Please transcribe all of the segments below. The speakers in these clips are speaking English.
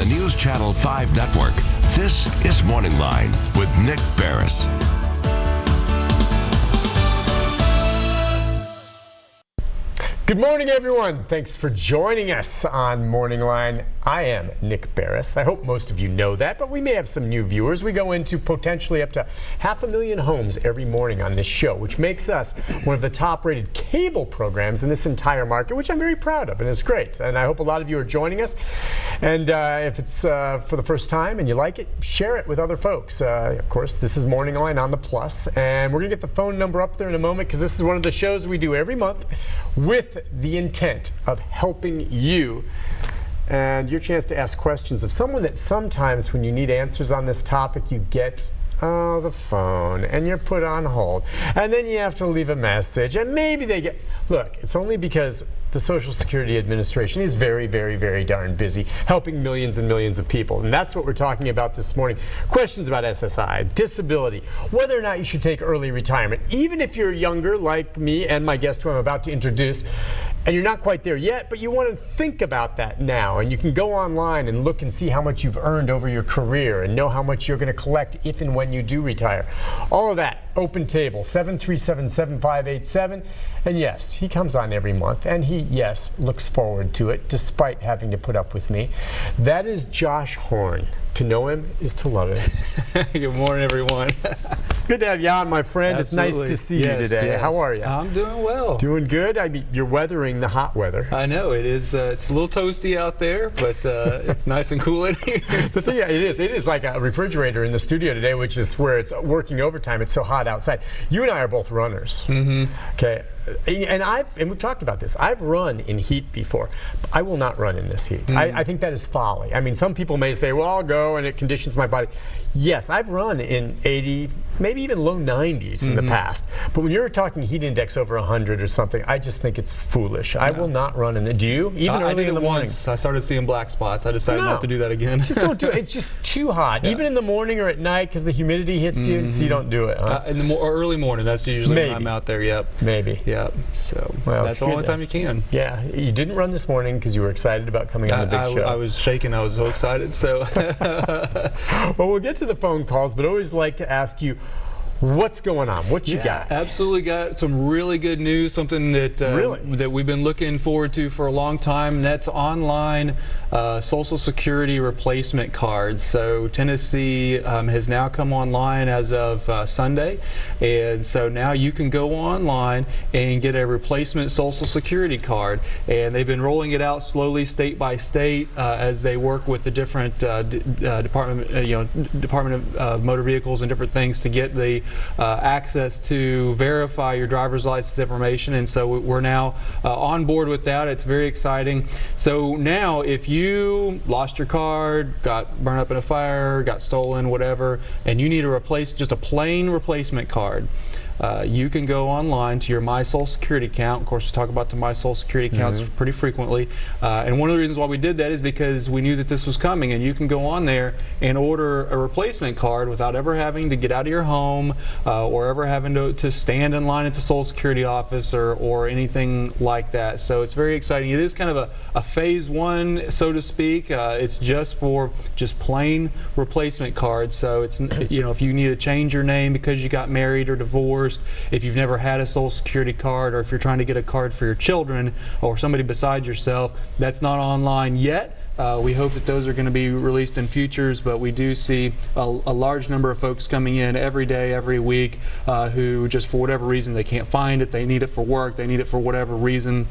the News Channel 5 network, this is MorningLine with Nick Barris. Good morning, everyone. Thanks for joining us on MorningLine. I am Nick Barris. I hope most of you know that, but we may have some new viewers. We go into potentially up to 500,000 homes every morning on this show, which makes us one of the top-rated cable programs in this entire market, which I'm very proud of, and it's great. And I hope a lot of you are joining us. And if it's for the first time and you like it, share it with other folks. Of course, this is MorningLine on the Plus, and we're going to get the phone number up there in a moment because this is one of the shows we do every month with the intent of helping you and your chance to ask questions of someone that sometimes when you need answers on this topic, you get the phone and you're put on hold and then you have to leave a message and maybe they get, look, it's only because the Social Security Administration is very, very, very darn busy helping millions and millions of people. And that's what we're talking about this morning. Questions about SSI, disability, whether or not you should take early retirement, even if you're younger like me and my guest who I'm about to introduce, and you're not quite there yet, but you want to think about that now. And you can go online and look and see how much you've earned over your career and know how much you're going to collect if and when you do retire. All of that, open table, 737-7587. And yes, he comes on every month, and he, yes, looks forward to it, despite having to put up with me. That is Josh Horn. To know him is to love him. Good morning, everyone. Good to have you on, my friend. Absolutely. It's nice to see you today. Yes. How are you? I'm doing well. Doing good? I mean, you're weathering the hot weather. I know it is. It's a little toasty out there, but it's nice and cool in here. The thing, it is like a refrigerator in the studio today, which is where it's working overtime. It's so hot outside. You and I are both runners. Mm-hmm. Okay. And we've talked about this. I've run in heat before. I will not run in this heat. Mm. I think that is folly. I mean, some people may say, well, I'll go and it conditions my body. Yes, I've run in 80, maybe even low 90s in the past. But when you're talking heat index over 100 or something, I just think it's foolish. I will not run in the. Do you? Even early in the morning? Once. I started seeing black spots. I decided not to do that again. Just don't do it. It's just too hot. Yeah. Even in the morning or at night because the humidity hits you, so you don't do it. Huh? In the early morning, that's usually when I'm out there. Yep. Maybe. Yep. So that's the only time you can. Yeah. You didn't run this morning because you were excited about coming on the big show. I was shaking. I was so excited. So. Well, we'll get to the phone calls, but I always like to ask you, what's going on? What you got? Absolutely got some really good news, something that that we've been looking forward to for a long time, and that's online Social Security replacement cards. So Tennessee has now come online as of Sunday, and so now you can go online and get a replacement Social Security card, and they've been rolling it out slowly state by state as they work with the different Department of Motor Vehicles and different things to get the access to verify your driver's license information, and so we're now on board with that. It's very exciting. So now if you lost your card, got burned up in a fire, got stolen, whatever, and you need to replace just a plain replacement card, you can go online to your My Social Security account. Of course, we talk about the My Social Security accounts pretty frequently. And one of the reasons why we did that is because we knew that this was coming, and you can go on there and order a replacement card without ever having to get out of your home or ever having to stand in line at the Social Security office or anything like that. So it's very exciting. It is kind of a phase one, so to speak. It's just for plain replacement cards. So it's, if you need to change your name because you got married or divorced, if you've never had a Social Security card, or if you're trying to get a card for your children or somebody besides yourself, that's not online yet. We hope that those are going to be released in futures, but we do see a large number of folks coming in every day, every week, who just for whatever reason they can't find it, they need it for work, they need it for whatever reason.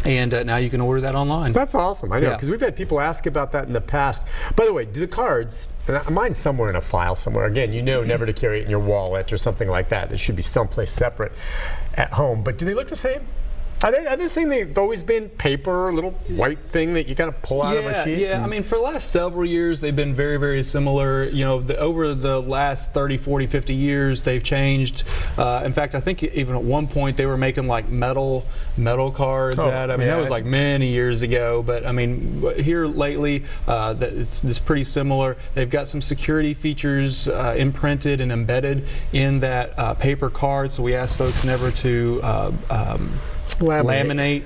And now you can order that online. That's awesome. I know, because we've had people ask about that in the past. By the way, do the cards, and mine's somewhere in a file somewhere. Again, never to carry it in your wallet or something like that. It should be someplace separate at home. But do they look the same? Are they the same? They've always been paper, a little white thing that you kind of pull out of a sheet? Yeah, I mean, for the last several years, they've been very, very similar. Over the last 30, 40, 50 years, they've changed. In fact, I think even at one point, they were making like metal cards. That was like many years ago. But I mean, here lately, it's pretty similar. They've got some security features imprinted and embedded in that paper card. So we ask folks never to laminate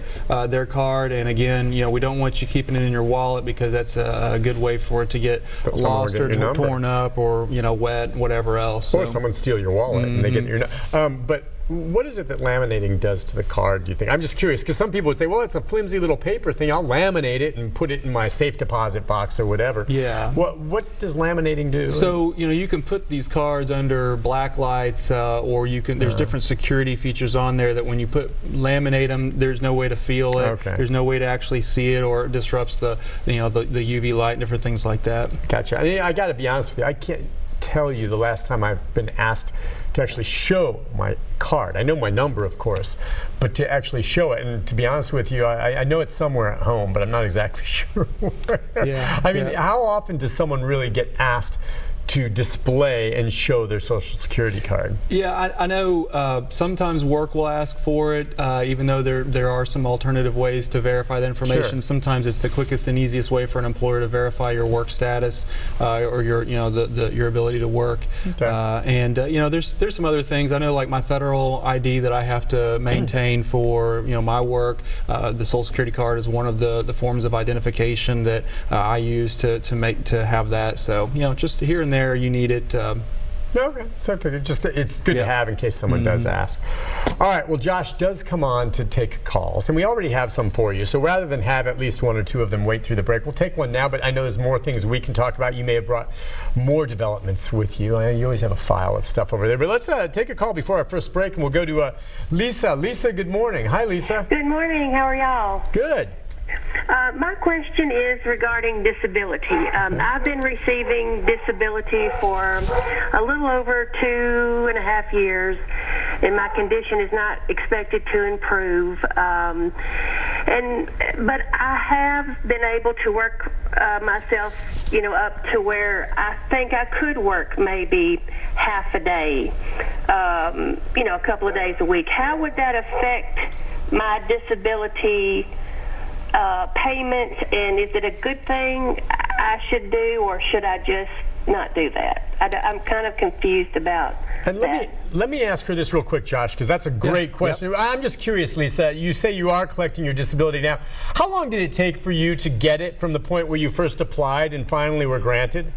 their card. And again, we don't want you keeping it in your wallet, because that's a good way for it to get lost or torn up or wet, whatever else. Or someone steal your wallet and they get your but what is it that laminating does to the card, do you think? I'm just curious, because some people would say, well, it's a flimsy little paper thing. I'll laminate it and put it in my safe deposit box or whatever. Yeah. What does laminating do? So, you can put these cards under black lights, or you can. There's different security features on there that when you laminate them, there's no way to feel it. Okay. There's no way to actually see it, or it disrupts the UV light and different things like that. Gotcha. I got to be honest with you. I can't tell you the last time I've been asked to actually show my card. I know my number, of course, but to actually show it, and to be honest with you, I know it's somewhere at home, but I'm not exactly sure where. Yeah, I mean, how often does someone really get asked to display and show their Social Security card? Yeah, I know sometimes work will ask for it, even though there are some alternative ways to verify the information. Sure. Sometimes it's the quickest and easiest way for an employer to verify your work status or your your ability to work. Okay. There's some other things. I know, like my federal ID that I have to maintain for my work. The Social Security card is one of the forms of identification that I use to have that. So just here and there you need it. Okay, so it's good to have in case someone does ask. All right, well, Josh does come on to take calls, and we already have some for you. So rather than have at least one or two of them wait through the break, we'll take one now, but I know there's more things we can talk about. You may have brought more developments with you. You always have a file of stuff over there. But let's take a call before our first break, and we'll go to Lisa. Lisa, good morning. Hi, Lisa. Good morning. How are y'all? Good. My question is regarding disability. I've been receiving disability for a little over 2.5 years, and my condition is not expected to improve. But I have been able to work myself, up to where I think I could work maybe half a day, a couple of days a week. How would that affect my disability payments, and is it a good thing I should do, or should I just not do that? I'm kind of confused about that. Let me ask her this real quick, Josh, because that's a great question. Yep. I'm just curious, Lisa. You say you are collecting your disability now. How long did it take for you to get it from the point where you first applied and finally were granted?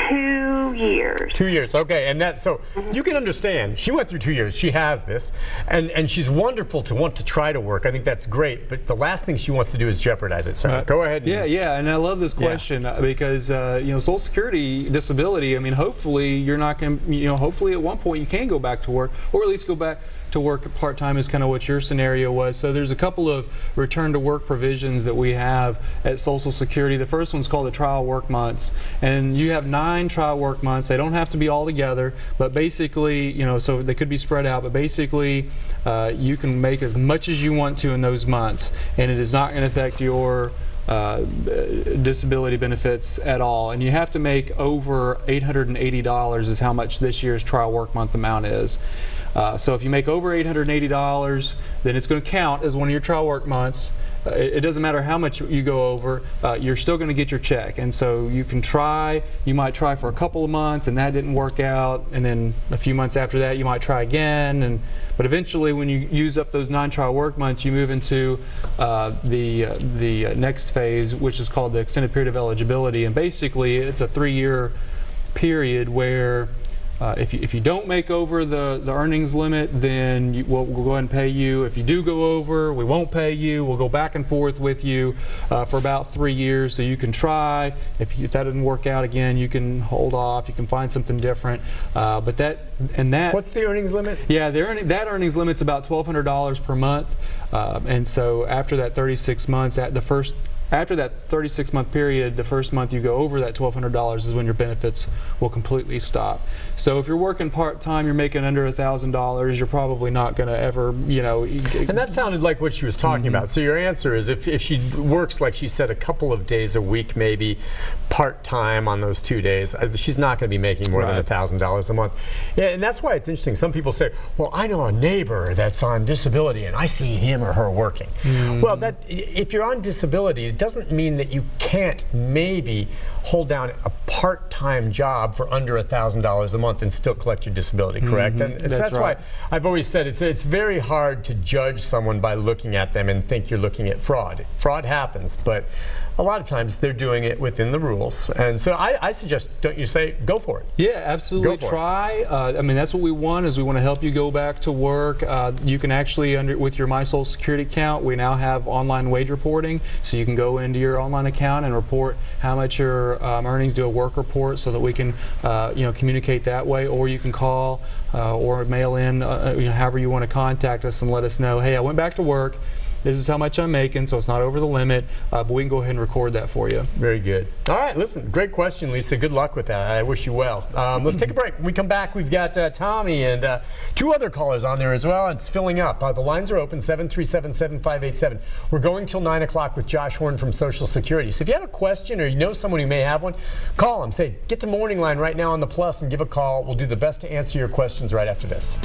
2 years. 2 years, okay, and so you can understand. She went through 2 years. She has this, and she's wonderful to want to try to work. I think that's great, but the last thing she wants to do is jeopardize it. So go ahead. And I love this question because Social Security disability. I mean, hopefully you're not going to. Hopefully at one point you can go back to work, or at least go back to work part-time is kind of what your scenario was. So there's a couple of return to work provisions that we have at Social Security. The first one's called the trial work months, and you have 9 trial work months. They don't have to be all together, but basically, so they could be spread out, but basically you can make as much as you want to in those months, and it is not going to affect your disability benefits at all. And you have to make over $880 is how much this year's trial work month amount is. So if you make over $880, then it's going to count as one of your trial work months. It doesn't matter how much you go over, you're still going to get your check. And so you might try for a couple of months and that didn't work out, and then a few months after that you might try again. But eventually when you use up those 9 trial work months, you move into the next phase, which is called the extended period of eligibility. And basically it's a 3-year period where if you don't make over the earnings limit, then we'll go ahead and pay you. If you do go over, we won't pay you. We'll go back and forth with you for about 3 years, so you can try. If that doesn't work out again, you can hold off. You can find something different. But what's the earnings limit? Yeah, that earnings limit's about $1,200 per month. And so after that 36 months, after that 36-month period, the first month you go over that $1,200 is when your benefits will completely stop. So if you're working part-time, you're making under $1,000, you're probably not going to ever, And that sounded like what she was talking about. So your answer is if she works, like she said, a couple of days a week, maybe part-time on those 2 days, she's not going to be making more than $1,000 a month. Yeah, and that's why it's interesting. Some people say, well, I know a neighbor that's on disability and I see him or her working. Well, if you're on disability, doesn't mean that you can't maybe hold down a part-time job for under $1,000 a month and still collect your disability, correct? And that's right. why I've always said it's very hard to judge someone by looking at them and think you're looking at fraud. Fraud happens, but a lot of times they're doing it within the rules. And so I suggest, don't you say, go for it. Yeah, absolutely. Try. I mean, that's what we want, is we want to help you go back to work. You can actually, with your My Social Security account, we now have online wage reporting. So you can go into your online account and report how much your earnings, do a work report so that we can communicate that way. Or you can call or mail in, however you want to contact us and let us know, hey, I went back to work. This is how much I'm making, so it's not over the limit, but we can go ahead and record that for you. Very good. All right, listen, great question, Lisa. Good luck with that. I wish you well. Let's take a break. When we come back, we've got Tommy and 2 other callers on there as well. It's filling up. The lines are open, 737-7587. We're going till 9 o'clock with Josh Horn from Social Security. So if you have a question or you know someone who may have one, call them. Say, get to Morning Line right now on the Plus and give a call. We'll do the best to answer your questions right after this.